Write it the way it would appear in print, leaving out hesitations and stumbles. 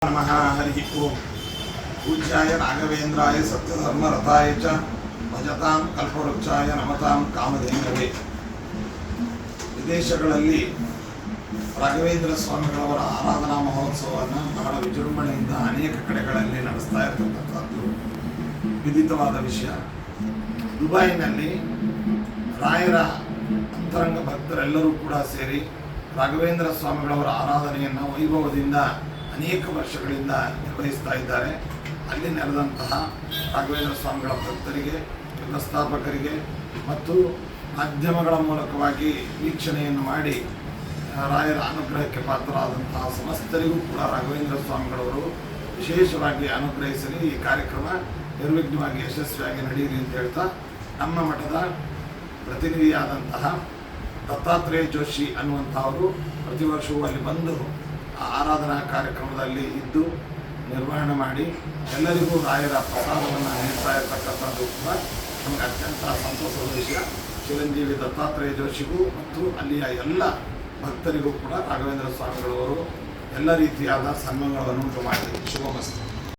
नमः हरि ओम पूज्याय राघवेन्द्राय सत्यधर्मरताय च भजतां कल्पवृक्षाय नमतां कामधेनवे। ವಿದೇಶಗಳಲ್ಲಿ ರಾಘವೇಂದ್ರ ಸ್ವಾಮಿಗಳವರ ಆರಾಧನಾ ಮಹೋತ್ಸವವನ್ನು ಬಹಳ ವಿಜೃಂಭಣೆಯಿಂದ ಅನೇಕ ಕಡೆಗಳಲ್ಲಿ ನಡೆಸ್ತಾ ಇರತಕ್ಕಂಥದ್ದು ವಿದಿತವಾದ ವಿಷಯ. ದುಬೈನಲ್ಲಿ ರಾಯರ ಅಂತರಂಗ ಭಕ್ತರೆಲ್ಲರೂ ಕೂಡ ಸೇರಿ ರಾಘವೇಂದ್ರ ಸ್ವಾಮಿಗಳವರ ಆರಾಧನೆಯನ್ನು ವೈಭವದಿಂದ ಅನೇಕ ವರ್ಷಗಳಿಂದ ನಿರ್ವಹಿಸ್ತಾ ಇದ್ದಾರೆ. ಅಲ್ಲಿ ನೆರೆದಂತಹ ರಾಘವೇಂದ್ರ ಸ್ವಾಮಿಗಳ ಭಕ್ತರಿಗೆ, ವ್ಯವಸ್ಥಾಪಕರಿಗೆ ಮತ್ತು ಮಾಧ್ಯಮಗಳ ಮೂಲಕವಾಗಿ ವೀಕ್ಷಣೆಯನ್ನು ಮಾಡಿ ರಾಯರ ಅನುಗ್ರಹಕ್ಕೆ ಪಾತ್ರರಾದಂತಹ ಸಮಸ್ತರಿಗೂ ಕೂಡ ರಾಘವೇಂದ್ರ ಸ್ವಾಮಿಗಳವರು ವಿಶೇಷವಾಗಿ ಅನುಗ್ರಹಿಸಲಿ, ಈ ಕಾರ್ಯಕ್ರಮ ನಿರ್ವಿಘ್ನವಾಗಿ ಯಶಸ್ವಿಯಾಗಿ ನಡೆಯಲಿ ಅಂತ ಹೇಳ್ತಾ, ನಮ್ಮ ಮಠದ ಪ್ರತಿನಿಧಿಯಾದಂತಹ ದತ್ತಾತ್ರೇಯ ಜೋಶಿ ಅನ್ನುವಂಥವರು ಪ್ರತಿ ವರ್ಷವೂ ಅಲ್ಲಿ ಬಂದು ಆರಾಧನಾ ಕಾರ್ಯಕ್ರಮದಲ್ಲಿ ಇದ್ದು ನಿರ್ವಹಣೆ ಮಾಡಿ ಎಲ್ಲರಿಗೂ ರಾಯರ ಪ್ರಸಾದವನ್ನು ನೀಡ್ತಾ ಇರತಕ್ಕಂಥದ್ದು ಕೂಡ ನಮಗೆ ಅತ್ಯಂತ ಸಂತೋಷದ ವಿಷಯ. ಚಿರಂಜೀವಿ ದತ್ತಾತ್ರೇಯ ಜೋಶಿಗೂ ಮತ್ತು ಅಲ್ಲಿಯ ಎಲ್ಲ ಭಕ್ತರಿಗೂ ಕೂಡ ರಾಘವೇಂದ್ರ ಸ್ವಾಮಿಗಳವರು ಎಲ್ಲ ರೀತಿಯಾದ ಸನ್ಮಾನಗಳನ್ನು ಉಂಟು ಮಾಡಿ ಶುಭಮಸ್ತು.